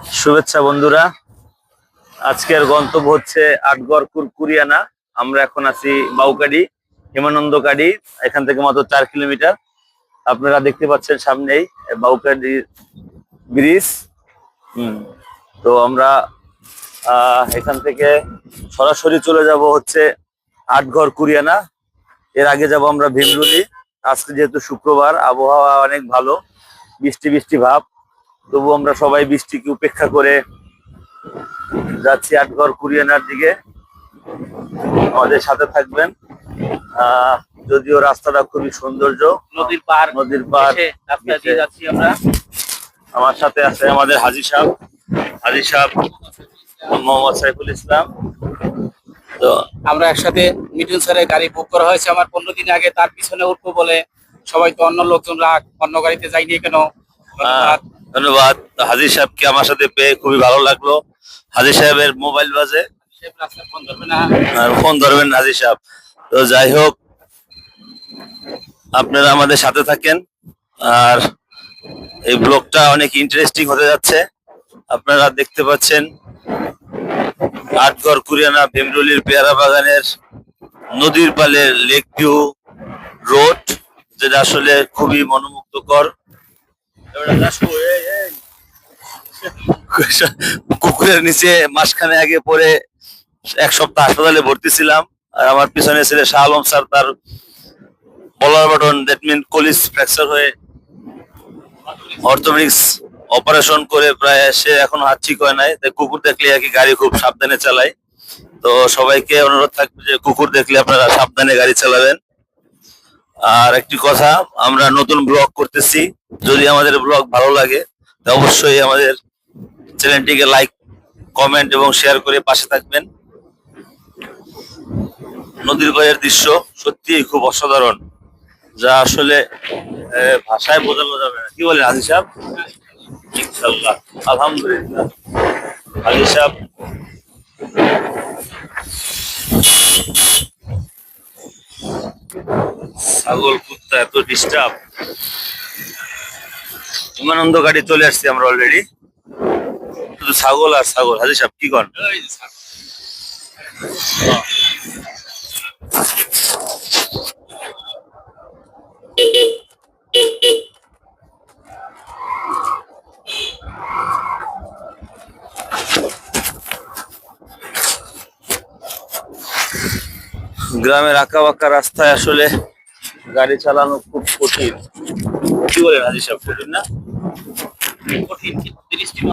শুভেচ্ছা বন্ধুরা। আজকের গন্তব্য হচ্ছে আটগড় কুরকুরিয়ানা। আমরা এখন আছি বাউকাডি, হেমানন্দ কাডি। এখান থেকে মাত্র 4 কিলোমিটার। আপনারা দেখতে পাচ্ছেন সামনেই বাউকাডি ব্রিজ। তো আমরা এখান থেকে সরাসরি চলে যাব হচ্ছে আটগড় কুরিয়ানা। এর আগে যাব আমরা ভীমরুলি। আজকে যেহেতু শুক্রবার, আবহাওয়া অনেক ভালো, বৃষ্টি বৃষ্টি ভাব। তবু আমরা সবাই বৃষ্টিকে উপেক্ষা করে যাচ্ছি আটগড় কুরিয়ানার দিকে। আমাদের সাথে থাকবেন। যদিও রাস্তাটা খুবই সৌন্দর্য, নদীর পার রাস্তা দিয়ে যাচ্ছি আমরা। আমার সাথে আছে আমাদের হাজী সাহেব মোহাম্মদ সাইফুল ইসলাম। তো আমরা একসাথে মিঠুন স্যারের গাড়ি বুক করা হয়েছে আমার 15 দিন আগে। তার পিছনে উঠবো বলে সবাই তো অন্য লোকজনরা অন্য গাড়িতে যায়নি কেন। ধন্যবাদ হাজী সাহেবকে আমার সাথে পেয়ে খুবই ভালো লাগলো। হাজী সাহেবের মোবাইল বাজে, ফোন ধরবেন হাজী সাহেব। তো যাই হোক, আপনারা আমাদের সাথে থাকেন। আর এই ব্লগটা অনেক ইন্টারেস্টিং হতে যাচ্ছে। আপনারা দেখতে পাচ্ছেন আটগড় কুরিয়ানা ভীমরুলির পেয়ারা বাগানের নদীর পালে লেক ভিউ রোড, যেটা আসলে খুবই মনোমুগ্ধকর। কুকুরের নিচে মাসখানে আগে পরে 1 সপ্তাহ হাসপাতালে ভর্তি ছিলাম। আর আমার পিছনে ছিল শাহ আলম স্যার, তার বলার বাটন দ্যাট মিন কলিজ ফ্র্যাকচার হয়ে অর্থোপেডিক্স অপারেশন করে প্রায় সে এখন হাত ঠিক হয় নাই। তাই কুকুর দেখলে আর কি গাড়ি খুব সাবধানে চালাই। তো সবাইকে অনুরোধ থাকবে যে কুকুর দেখলে আপনারা সাবধানে গাড়ি চালাবেন। আর একটি কথা, আমরা নতুন ব্লগ করতেছি। যদি আমাদের ব্লগ ভালো লাগে তো অবশ্যই আমাদের চ্যানেলটিকে লাইক, কমেন্ট এবং শেয়ার করে পাশে থাকবেন। নদীর পাড়ের দৃশ্য সত্যিই খুব অসাধারণ, যা আসলে ভাষায় বোঝানো যাবে না। কি বলেন হাজী সাহেব? ইনশাআল্লাহ, আলহামদুলিল্লাহ। হাজী সাহেব ছাগল কুত্তা এত ডিস্টার্ব। হেমানন্দ গাড়ি চলে আসছি আমরা অলরেডি। শুধু ছাগল আর ছাগল। হাজী সাহেব কি করেন? গ্রামের আঁকা বাঁকা রাস্তায় আসলে গাড়ি চালানো খুব কঠিন। কি বলেন হাজী সাহেব, কঠিন না? কঠিন